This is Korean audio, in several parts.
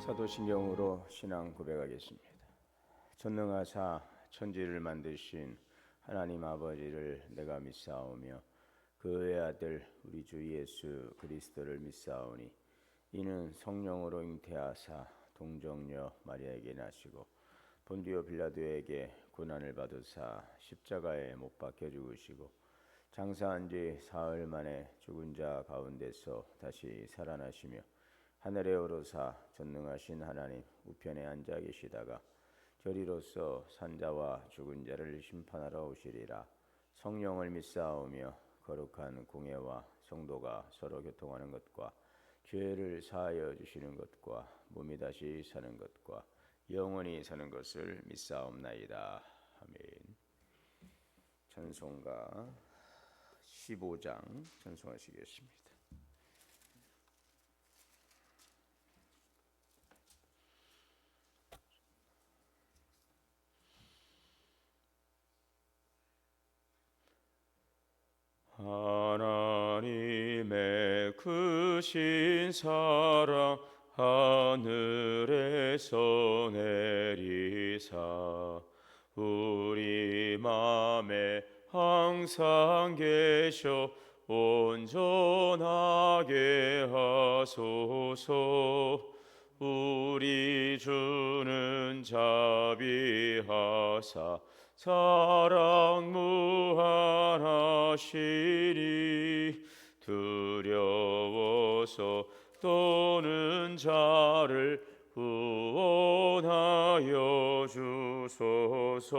사도신경으로 신앙 고백하겠습니다. 전능하사 천지를 만드신 하나님 아버지를 내가 믿사오며 그 외아들 우리 주 예수 그리스도를 믿사오니 이는 성령으로 잉태하사 동정녀 마리아에게 나시고 본디오 빌라도에게 고난을 받으사 십자가에 못 박혀 죽으시고 장사한 지 사흘 만에 죽은 자 가운데서 다시 살아나시며 하늘에 오르사 전능하신 하나님 우편에 앉아 계시다가 저리로서 산자와 죽은 자를 심판하러 오시리라. 성령을 믿사오며 거룩한 공예와 성도가 서로 교통하는 것과 죄를 사하여 주시는 것과 몸이 다시 사는 것과 영원히 사는 것을 믿사옵나이다. 아멘. 찬송가 15장 찬송하시겠습니다. 하나님의 크신 사랑 하늘에서 내리사 우리 맘에 항상 계셔 온전하게 하소서. 우리 주는 자비하사 사랑 무한하시니 두려워서 떠는 자를 구원하여 주소서.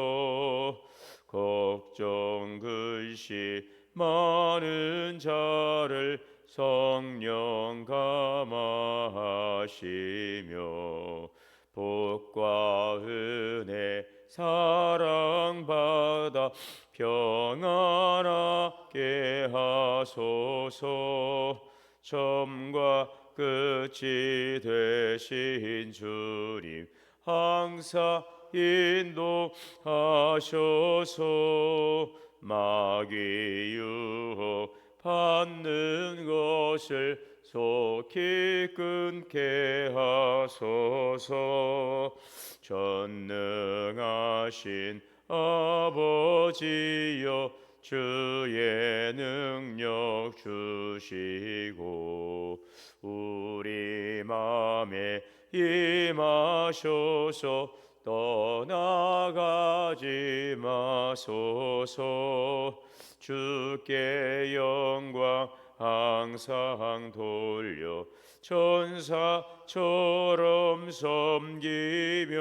걱정 근심 많은 자를 성령 감화하시며 복과 은혜 사랑받아 평안하게 하소서. 처음과 끝이 되신 주님 항상 인도하셔서 마귀 유혹 받는 것을 속히 끊게 하소서. 전능하신 아버지여 주의 능력 주시고 우리 맘에 임하셔서 떠나가지 마소서. 주께 영광 항상 돌려 천사처럼 섬기며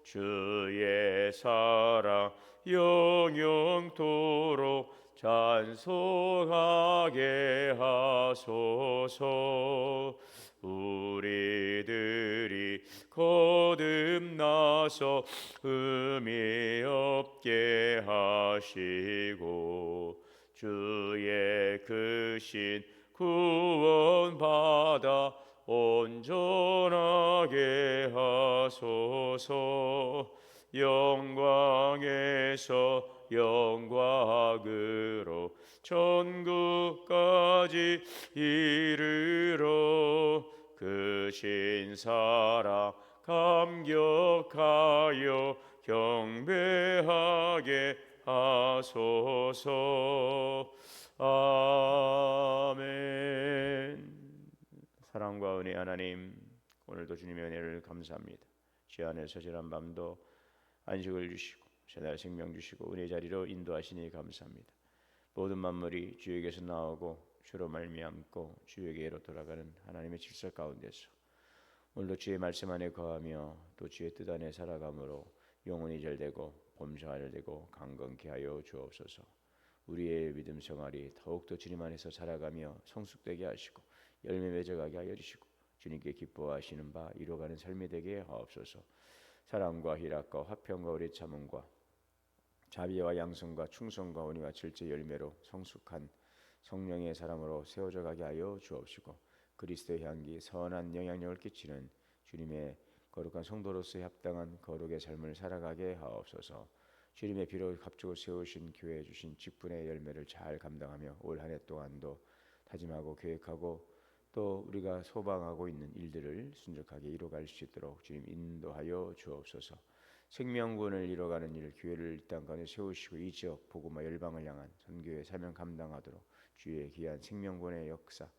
주의 사랑 영영토록 찬송하게 하소서. 우리들이 거듭나서 의미 없게 하시고 주의 크신 구원 받아 온전하게 하소서. 영광에서 영광으로 천국까지 이르러 크신 사랑 감격하여 경배하게 하소서. 아멘. 사랑과 은혜 하나님, 오늘도 주님의 은혜를 감사합니다. 주 안에서 지난 밤도 안식을 주시고 새날 생명 주시고 은혜 자리로 인도하시니 감사합니다. 모든 만물이 주에게서 나오고 주로 말미암고 주에게로 돌아가는 하나님의 질서 가운데서 오늘도 주의 말씀 안에 거하며 또 주의 뜻 안에 살아감으로 영혼이 잘되고 범사가 잘되고 강건케 하여 주옵소서. 우리의 믿음 생활이 더욱더 주님 안에서 살아가며 성숙되게 하시고 열매 맺어가게 하여 주시고 주님께 기뻐하시는 바 이루어가는 삶이 되게 하옵소서. 사랑과 희락과 화평과 오래 참음과 자비와 양성과 충성과 온유와 질제 열매로 성숙한 성령의 사람으로 세워져 가게 하여 주옵시고 그리스도의 향기 선한 영향력을 끼치는 주님의 거룩한 성도로서의 합당한 거룩의 삶을 살아가게 하옵소서. 주님의 피로 값주고 세우신 교회에 주신 직분의 열매를 잘 감당하며 올 한 해 동안도 다짐하고 계획하고 또 우리가 소망하고 있는 일들을 순적하게 이뤄갈 수 있도록 주님 인도하여 주옵소서. 생명군을 이뤄가는 일, 교회를 이 땅 가운데 세우시고 이 지역 복음화 열방을 향한 선교의 사명 감당하도록 주의 귀한 생명군의 역사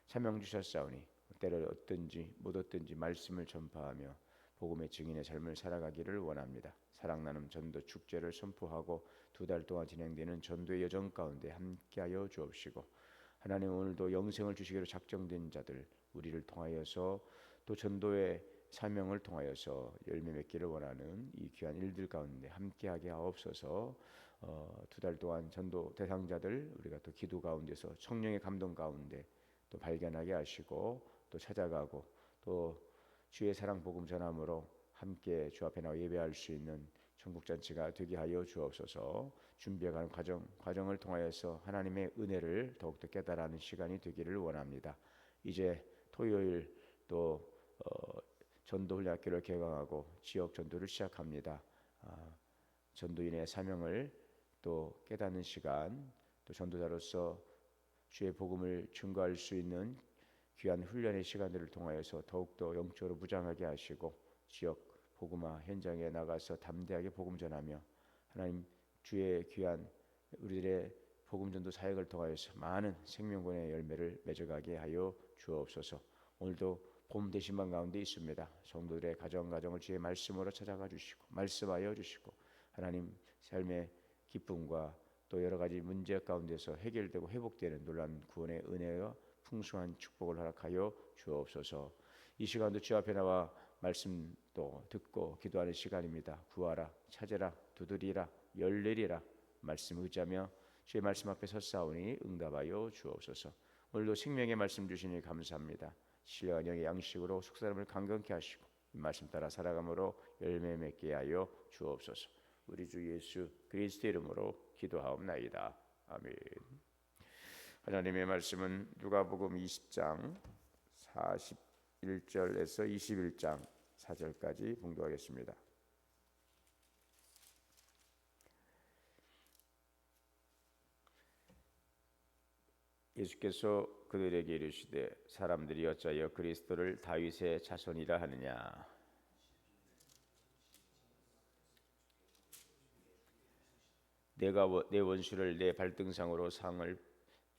사명 주셨사오니 때를 얻든지 못 얻든지 말씀을 전파하며 복음의 증인의 삶을 살아가기를 원합니다. 사랑 나눔 전도 축제를 선포하고 2달 동안 진행되는 전도의 여정 가운데 함께하여 주옵시고 하나님 오늘도 영생을 주시기로 작정된 자들 우리를 통하여서 또 전도의 사명을 통하여서 열매 맺기를 원하는 이 귀한 일들 가운데 함께하게 하옵소서. 2달 동안 전도 대상자들 우리가 또 기도 가운데서 성령의 감동 가운데 또 발견하게 하시고 또 찾아가고 또 주의 사랑 복음 전함으로 함께 주 앞에 나와 예배할 수 있는 전국잔치가 되게 하여 주옵소서. 준비해가는 과정을 통하여서 하나님의 은혜를 더욱더 깨달아가는 시간이 되기를 원합니다. 이제 토요일 또 전도훈련학교를 개강하고 지역 전도를 시작합니다. 전도인의 사명을 또 깨닫는 시간, 또 전도자로서 주의 복음을 증거할 수 있는 귀한 훈련의 시간들을 통하여서 더욱더 영적으로 무장하게 하시고 지역 복음화 현장에 나가서 담대하게 복음 전하며 하나님 주의 귀한 우리들의 복음 전도 사역을 통하여서 많은 생명권의 열매를 맺어가게 하여 주옵소서. 오늘도 봄 대신반 가운데 있습니다. 성도들의 가정을 주의 말씀으로 찾아가 주시고 말씀하여 주시고 하나님 삶의 기쁨과 또 여러 가지 문제 가운데서 해결되고 회복되는 놀라운 구원의 은혜와 풍성한 축복을 허락하여 주옵소서. 이 시간도 주 앞에 나와 말씀도 듣고 기도하는 시간입니다. 구하라, 찾으라, 두드리라, 열리리라 말씀 의지하며 주의 말씀 앞에 섰사오니 응답하여 주옵소서. 오늘도 생명의 말씀 주시니 감사합니다. 신령한 영의 양식으로 속사람을 강건케 하시고 이 말씀 따라 살아감으로 열매 맺게 하여 주옵소서. 우리 주 예수 그리스도 이름으로 기도하옵나이다. 아멘. 하나님의 말씀은 누가복음 20장 41절에서 21장 4절까지 봉독하겠습니다. 예수께서 그들에게 이르시되 사람들이 어찌하여 그리스도를 다윗의 자손이라 하느냐. 내가 내 원수를 내 발등상으로 삼을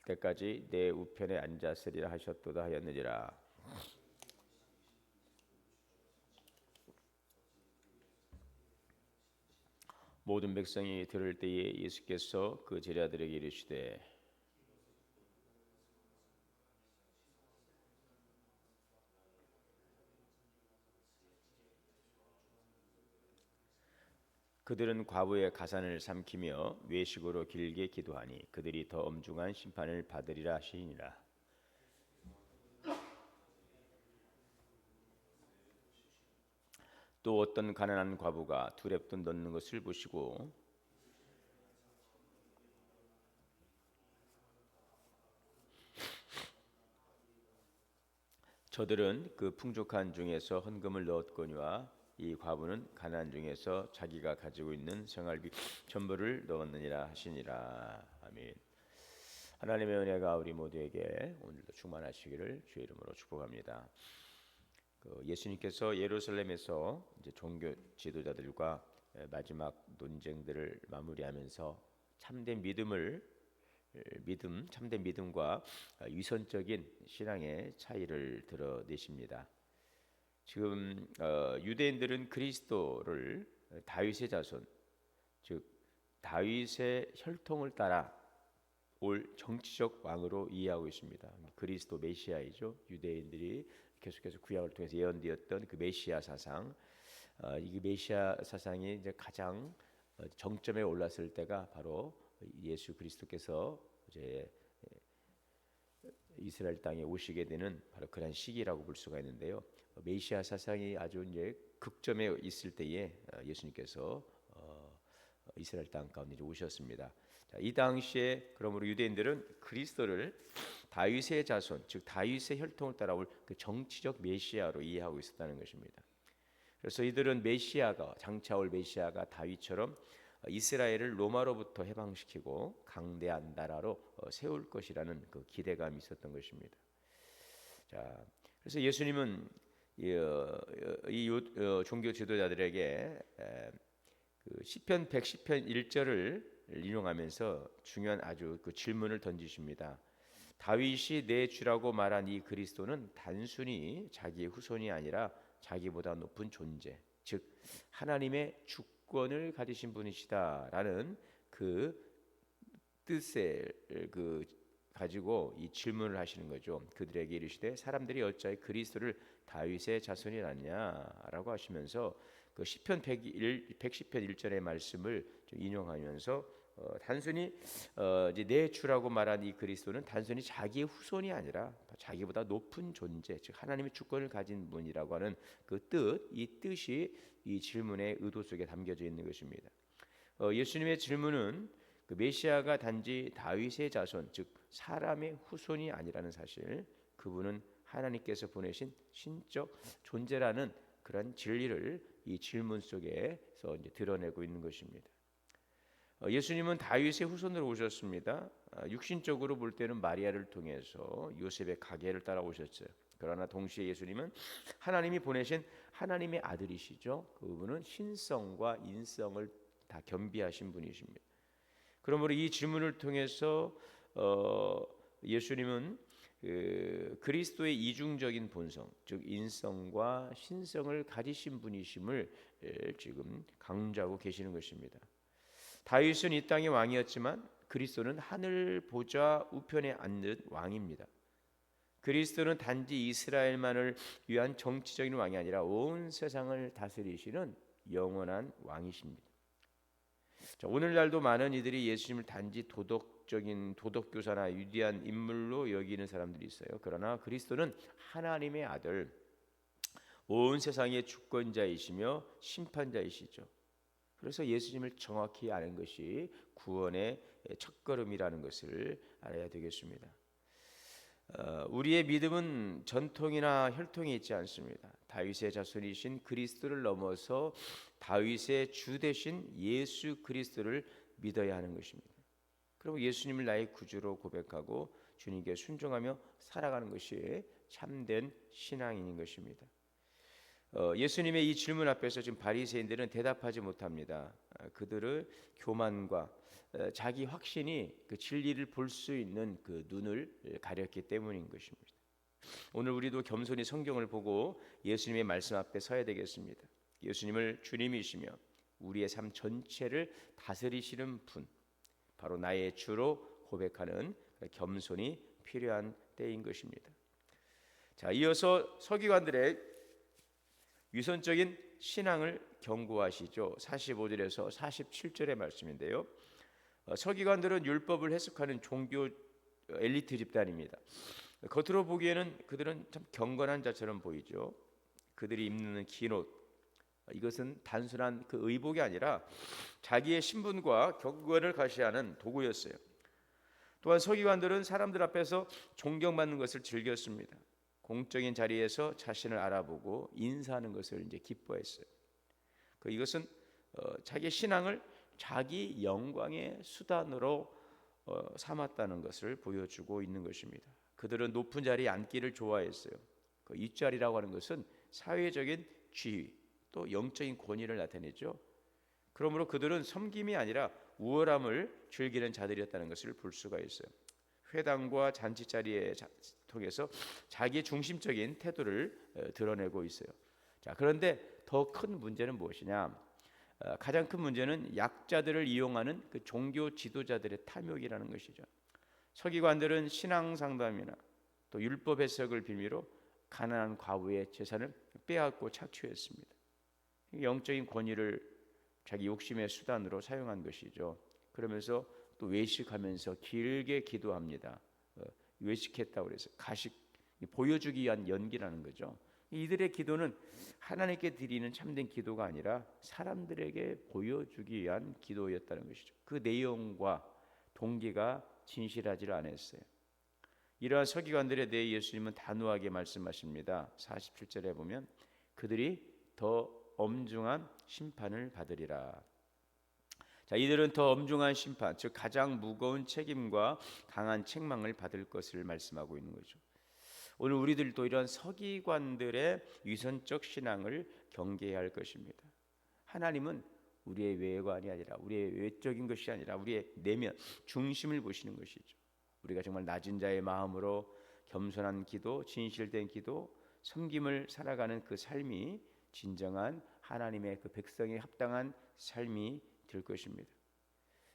때까지 내 우편에 앉았으리라 하셨도다 하였느니라. 모든 백성이 들을 때에 예수께서 그 제자들에게 이르시되 그들은 과부의 가산을 삼키며 외식으로 길게 기도하니 그들이 더 엄중한 심판을 받으리라 하시니라. 또 어떤 가난한 과부가 두렙돈 넣는 것을 보시고 저들은 그 풍족한 중에서 헌금을 넣었거니와 이 과부는 가난한 중에서 자기가 가지고 있는 생활비 전부를 넣었느니라 하시니라. 아멘. 하나님의 은혜가 우리 모두에게 오늘도 충만하시기를 주의 이름으로 축복합니다. 예수님께서 예루살렘에서 이제 종교 지도자들과 마지막 논쟁들을 마무리하면서 참된 믿음과 위선적인 신앙의 차이를 드러내십니다. 지금 유대인들은 그리스도를 다윗의 자손, 즉 다윗의 혈통을 따라 올 정치적 왕으로 이해하고 있습니다. 그리스도 메시아이죠. 유대인들이 계속해서 구약을 통해서 예언되었던 그 메시아 사상, 이 메시아 사상이 이제 가장 정점에 올랐을 때가 바로 예수 그리스도께서 이제 이스라엘 땅에 오시게 되는 바로 그런 시기라고 볼 수가 있는데요. 메시아 사상이 아주 이제 극점에 있을 때에 예수님께서 이스라엘 땅 가운데 오셨습니다. 자, 이 당시에 그러므로 유대인들은 그리스도를 다윗의 자손, 즉 다윗의 혈통을 따라올 그 정치적 메시아로 이해하고 있었다는 것입니다. 그래서 이들은 메시아가 장차 올 메시아가 다윗처럼 이스라엘을 로마로부터 해방시키고 강대한 나라로 세울 것이라는 그 기대감이 있었던 것입니다. 자, 그래서 예수님은 종교 지도자들에게 그 시편 110편 1절을 인용하면서 중요한 아주 그 질문을 던지십니다. 다윗이 내 주라고 말한 이 그리스도는 단순히 자기의 후손이 아니라 자기보다 높은 존재, 즉 하나님의 주권을 가지신 분이시다라는 그 뜻을 가지고 이 질문을 하시는 거죠. 그들에게 이르시되 사람들이 어찌하여 그리스도를 다윗의 자손이 낳냐라고 하시면서 그 시편 110편 1절의 말씀을 좀 인용하면서 단순히 이제 내 주라고 말한 이 그리스도는 단순히 자기의 후손이 아니라 자기보다 높은 존재, 즉 하나님의 주권을 가진 분이라고 하는 그 뜻, 이 뜻이 이 질문의 의도 속에 담겨져 있는 것입니다. 예수님의 질문은 그 메시아가 단지 다윗의 자손, 즉 사람의 후손이 아니라는 사실, 그분은 하나님께서 보내신 신적 존재라는 그런 진리를 이 질문 속에서 이제 드러내고 있는 것입니다. 예수님은 다윗의 후손으로 오셨습니다. 육신적으로 볼 때는 마리아를 통해서 요셉의 가계를 따라오셨어요. 그러나 동시에 예수님은 하나님이 보내신 하나님의 아들이시죠. 그분은 신성과 인성을 다 겸비하신 분이십니다. 그러므로 이 질문을 통해서 예수님은 그리스도의 이중적인 본성, 즉 인성과 신성을 가지신 분이심을 지금 강조하고 계시는 것입니다. 다윗은 이 땅의 왕이었지만 그리스도는 하늘 보좌 우편에 앉는 왕입니다. 그리스도는 단지 이스라엘만을 위한 정치적인 왕이 아니라 온 세상을 다스리시는 영원한 왕이십니다. 자, 오늘날도 많은 이들이 예수님을 단지 도덕적인 도덕교사나 위대한 인물로 여기는 사람들이 있어요. 그러나 그리스도는 하나님의 아들, 온 세상의 주권자이시며 심판자이시죠. 그래서 예수님을 정확히 아는 것이 구원의 첫걸음이라는 것을 알아야 되겠습니다. 우리의 믿음은 전통이나 혈통이 있지 않습니다. 다윗의 자손이신 그리스도를 넘어서 다윗의 주 되신 예수 그리스도를 믿어야 하는 것입니다. 그리고 예수님을 나의 구주로 고백하고 주님께 순종하며 살아가는 것이 참된 신앙인 것입니다. 예수님의 이 질문 앞에서 지금 바리새인들은 대답하지 못합니다. 그들의 교만과 자기 확신이 그 진리를 볼 수 있는 그 눈을 가렸기 때문인 것입니다. 오늘 우리도 겸손히 성경을 보고 예수님의 말씀 앞에 서야 되겠습니다. 예수님을 주님이시며 우리의 삶 전체를 다스리시는 분, 바로 나의 주로 고백하는 겸손이 필요한 때인 것입니다. 자, 이어서 서기관들의 위선적인 신앙을 경고하시죠. 45절에서 47절의 말씀인데요. 서기관들은 율법을 해석하는 종교 엘리트 집단입니다. 겉으로 보기에는 그들은 참 경건한 자처럼 보이죠. 그들이 입는 긴 옷, 이것은 단순한 그 의복이 아니라 자기의 신분과 경건을 가시하는 도구였어요. 또한 서기관들은 사람들 앞에서 존경받는 것을 즐겼습니다. 공적인 자리에서 자신을 알아보고 인사하는 것을 이제 기뻐했어요. 이것은 자기 신앙을 자기 영광의 수단으로 삼았다는 것을 보여주고 있는 것입니다. 그들은 높은 자리에 앉기를 좋아했어요. 그 윗자리라고 하는 것은 사회적인 지위 또 영적인 권위를 나타내죠. 그러므로 그들은 섬김이 아니라 우월함을 즐기는 자들이었다는 것을 볼 수가 있어요. 회당과 잔치 자리에 통해서 자기 중심적인 태도를 드러내고 있어요. 자, 그런데 더 큰 문제는 무엇이냐? 가장 큰 문제는 약자들을 이용하는 그 종교 지도자들의 탐욕이라는 것이죠. 서기관들은 신앙 상담이나 또 율법 해석을 빌미로 가난한 과부의 재산을 빼앗고 착취했습니다. 영적인 권위를 자기 욕심의 수단으로 사용한 것이죠. 그러면서 또 외식하면서 길게 기도합니다. 외식했다고 그래서 가식 보여주기 위한 연기라는 거죠. 이들의 기도는 하나님께 드리는 참된 기도가 아니라 사람들에게 보여주기 위한 기도였다는 것이죠. 그 내용과 동기가 진실하지를 않았어요. 이러한 서기관들에 대해 예수님은 단호하게 말씀하십니다. 47절에 보면 그들이 더 엄중한 심판을 받으리라. 자, 이들은 더 엄중한 심판, 즉 가장 무거운 책임과 강한 책망을 받을 것을 말씀하고 있는 거죠. 오늘 우리들도 이런 서기관들의 위선적 신앙을 경계해야 할 것입니다. 하나님은 우리의 외관이 아니라 우리의 외적인 것이 아니라 우리의 내면 중심을 보시는 것이죠. 우리가 정말 낮은 자의 마음으로 겸손한 기도, 진실된 기도, 섬김을 살아가는 그 삶이 진정한 하나님의 그 백성에 합당한 삶이 될 것입니다.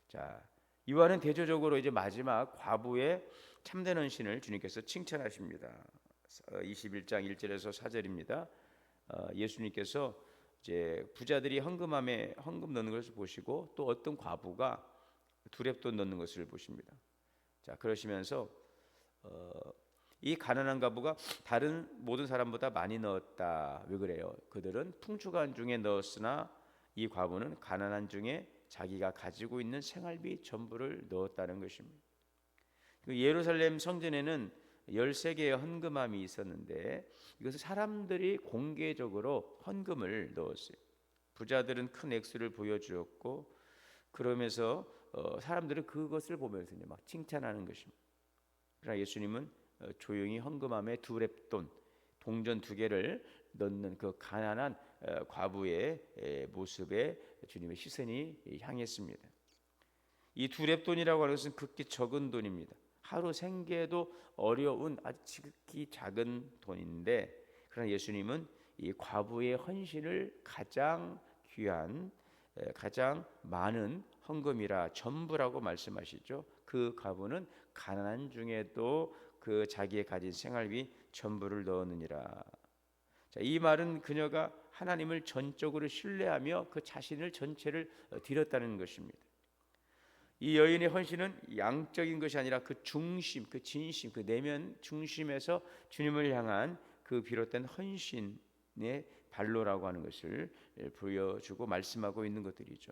자, 이와는 대조적으로 이제 마지막 과부의 참된 헌신을 주님께서 칭찬하십니다. 21장 1절에서 4절입니다. 예수님께서 이제 부자들이 헌금 넣는 것을 보시고 또 어떤 과부가 두렙돈 넣는 것을 보십니다. 자, 그러시면서 이 가난한 과부가 다른 모든 사람보다 많이 넣었다. 왜 그래요? 그들은 풍족한 중에 넣었으나 이 과부는 가난한 중에 자기가 가지고 있는 생활비 전부를 넣었다는 것입니다. 예루살렘 성전에는 13개의 헌금함이 있었는데 이것을 사람들이 공개적으로 헌금을 넣었어요. 부자들은 큰 액수를 보여주었고 그러면서 사람들은 그것을 보면서 막 칭찬하는 것입니다. 그러나 예수님은 조용히 헌금함에 두렙돈 동전 2개를 넣는 그 가난한 과부의 모습에 주님의 시선이 향했습니다. 이 두렙돈이라고 하는 것은 극히 적은 돈입니다. 하루 생계도 어려운 아주 지극히 작은 돈인데 그러나 예수님은 이 과부의 헌신을 가장 귀한 가장 많은 헌금이라 전부라고 말씀하시죠. 그 과부는 가난한 중에도 그 자기의 가진 생활비 전부를 넣었느니라. 자, 이 말은 그녀가 하나님을 전적으로 신뢰하며 그 자신을 전체를 드렸다는 것입니다. 이 여인의 헌신은 양적인 것이 아니라 그 중심, 그 진심, 그 내면 중심에서 주님을 향한 그 비롯된 헌신의 발로라고 하는 것을 보여주고 말씀하고 있는 것들이죠.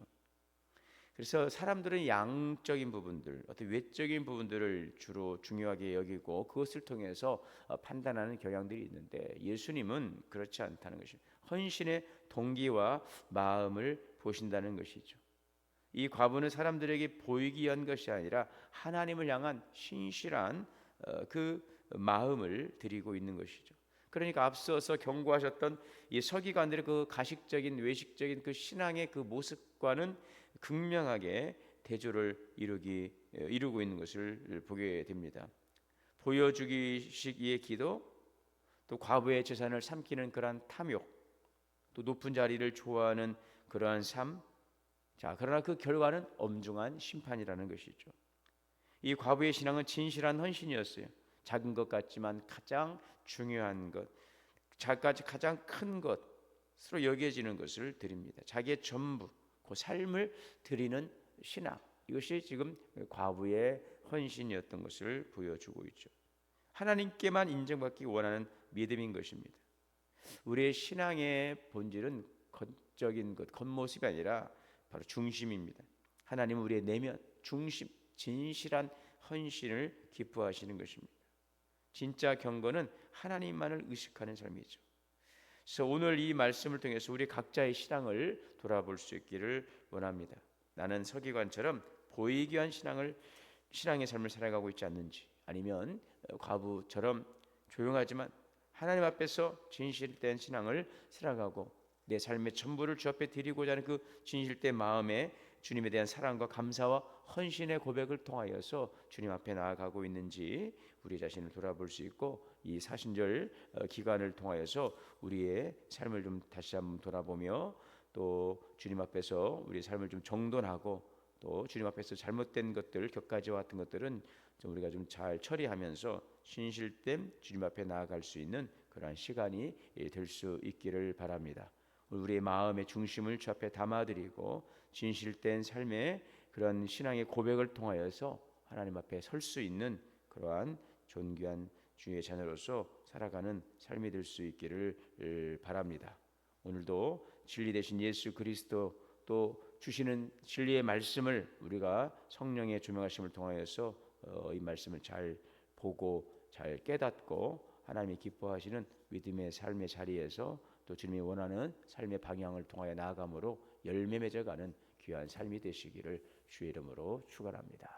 그래서 사람들은 양적인 부분들, 어떤 외적인 부분들을 주로 중요하게 여기고 그것을 통해서 판단하는 경향들이 있는데 예수님은 그렇지 않다는 것입니다. 헌신의 동기와 마음을 보신다는 것이죠. 이 과부는 사람들에게 보이기 위한 것이 아니라 하나님을 향한 신실한 그 마음을 드리고 있는 것이죠. 그러니까 앞서서 경고하셨던 이 서기관들의 그 가식적인 외식적인 그 신앙의 그 모습과는 극명하게 대조를 이루고 있는 것을 보게 됩니다. 보여주기식의 기도, 또 과부의 재산을 삼키는 그러한 탐욕, 또 높은 자리를 좋아하는 그러한 삶. 자, 그러나 그 결과는 엄중한 심판이라는 것이죠. 이 과부의 신앙은 진실한 헌신이었어요. 작은 것 같지만 가장 중요한 것, 가장 큰 것으로 여겨지는 것을 드립니다. 자기의 전부, 그 삶을 드리는 신앙, 이것이 지금 과부의 헌신이었던 것을 보여주고 있죠. 하나님께만 인정받기 원하는 믿음인 것입니다. 우리의 신앙의 본질은 겉적인 것, 겉모습이 아니라 바로 중심입니다. 하나님은 우리의 내면, 중심, 진실한 헌신을 기뻐하시는 것입니다. 진짜 경건은 하나님만을 의식하는 삶이죠. 그래서 오늘 이 말씀을 통해서 우리 각자의 신앙을 돌아볼 수 있기를 원합니다. 나는 서기관처럼 보이기 위한 신앙의 삶을 살아가고 있지 않는지, 아니면 과부처럼 조용하지만 하나님 앞에서 진실된 신앙을 살아가고 내 삶의 전부를 주 앞에 드리고자 하는 그 진실된 마음에 주님에 대한 사랑과 감사와 헌신의 고백을 통하여서 주님 앞에 나아가고 있는지 우리 자신을 돌아볼 수 있고, 이 사순절 기간을 통하여서 우리의 삶을 좀 다시 한번 돌아보며 또 주님 앞에서 우리의 삶을 좀 정돈하고 또 주님 앞에서 잘못된 것들, 격가지와 같은 것들은 좀 우리가 좀 잘 처리하면서 신실된 주님 앞에 나아갈 수 있는 그러한 시간이 될 수 있기를 바랍니다. 우리의 마음의 중심을 주 앞에 담아드리고 진실된 삶의 그런 신앙의 고백을 통하여서 하나님 앞에 설 수 있는 그러한 존귀한 주의 자녀로서 살아가는 삶이 될 수 있기를 바랍니다. 오늘도 진리 되신 예수 그리스도 또 주시는 진리의 말씀을 우리가 성령의 조명하심을 통하여서 이 말씀을 잘 보고 잘 깨닫고 하나님이 기뻐하시는 믿음의 삶의 자리에서 또 주님이 원하는 삶의 방향을 통하여 나아감으로 열매 맺어가는 귀한 삶이 되시기를 주의 이름으로 축원합니다.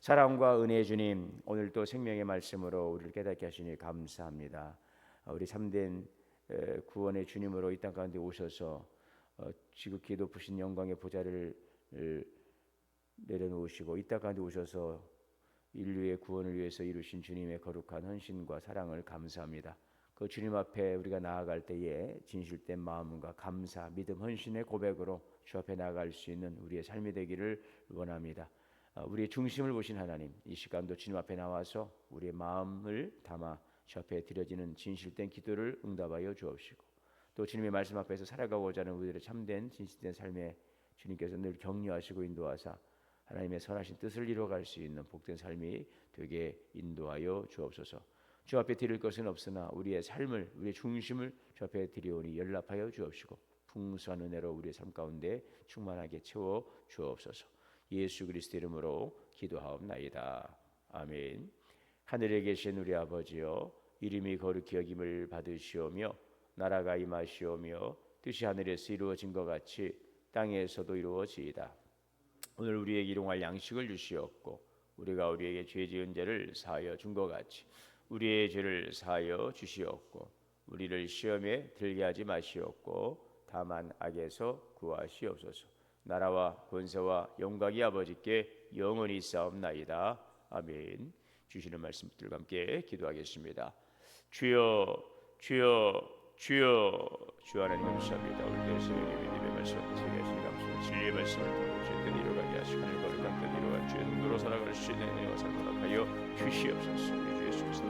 사랑과 은혜의 주님, 오늘도 생명의 말씀으로 우리를 깨닫게 하시니 감사합니다. 우리 참된 구원의 주님으로 이 땅 가운데 오셔서 지극히 높으신 영광의 보좌를 내려놓으시고 이 땅 가운데 오셔서 인류의 구원을 위해서 이루신 주님의 거룩한 헌신과 사랑을 감사합니다. 그 주님 앞에 우리가 나아갈 때에 진실된 마음과 감사, 믿음, 헌신의 고백으로 주 앞에 나아갈 수 있는 우리의 삶이 되기를 원합니다. 우리의 중심을 보신 하나님, 이 시간도 주님 앞에 나와서 우리의 마음을 담아 주 앞에 드려지는 진실된 기도를 응답하여 주옵시고, 또 주님의 말씀 앞에서 살아가고자 하는 우리들의 참된 진실된 삶에 주님께서 늘 격려하시고 인도하사 하나님의 선하신 뜻을 이루어갈 수 있는 복된 삶이 되게 인도하여 주옵소서. 주 앞에 드릴 것은 없으나 우리의 삶을, 우리의 중심을 주 앞에 드리오니 연락하여 주옵시고 풍성한 은혜로 우리의 삶 가운데 충만하게 채워 주옵소서. 예수 그리스도 이름으로 기도하옵나이다. 아멘. 하늘에 계신 우리 아버지여, 이름이 거룩히 여김을 받으시오며 나라가 임하시오며 뜻이 하늘에서 이루어진 것 같이 땅에서도 이루어지이다. 오늘 우리에게 일용할 양식을 주시옵고 우리가 우리에게 죄 지은 죄를 사하여 준 것 같이 우리의 죄를 사하여 주시옵고 우리를 시험에 들게 하지 마시옵고 다만 악에서 구하시옵소서. 나라와 권세와 영광이 아버지께 영원히 있사옵나이다. 아멘. 주시는 말씀 들과 함께 기도하겠습니다. 주여 주여 주여, 주 하나님 감사합니다. 오늘도 성령의 믿음의 말씀 제가 주님 감사합니다. 진리의 말씀을 듣고 주의 뜻을 이루어가게 하시고 하늘 거룩한 뜻 이루어갈 주의 능력으로 살아갈 수 있는 은혜와 삶을 허락하여 주시옵소서. 우리 주 예수 그리스도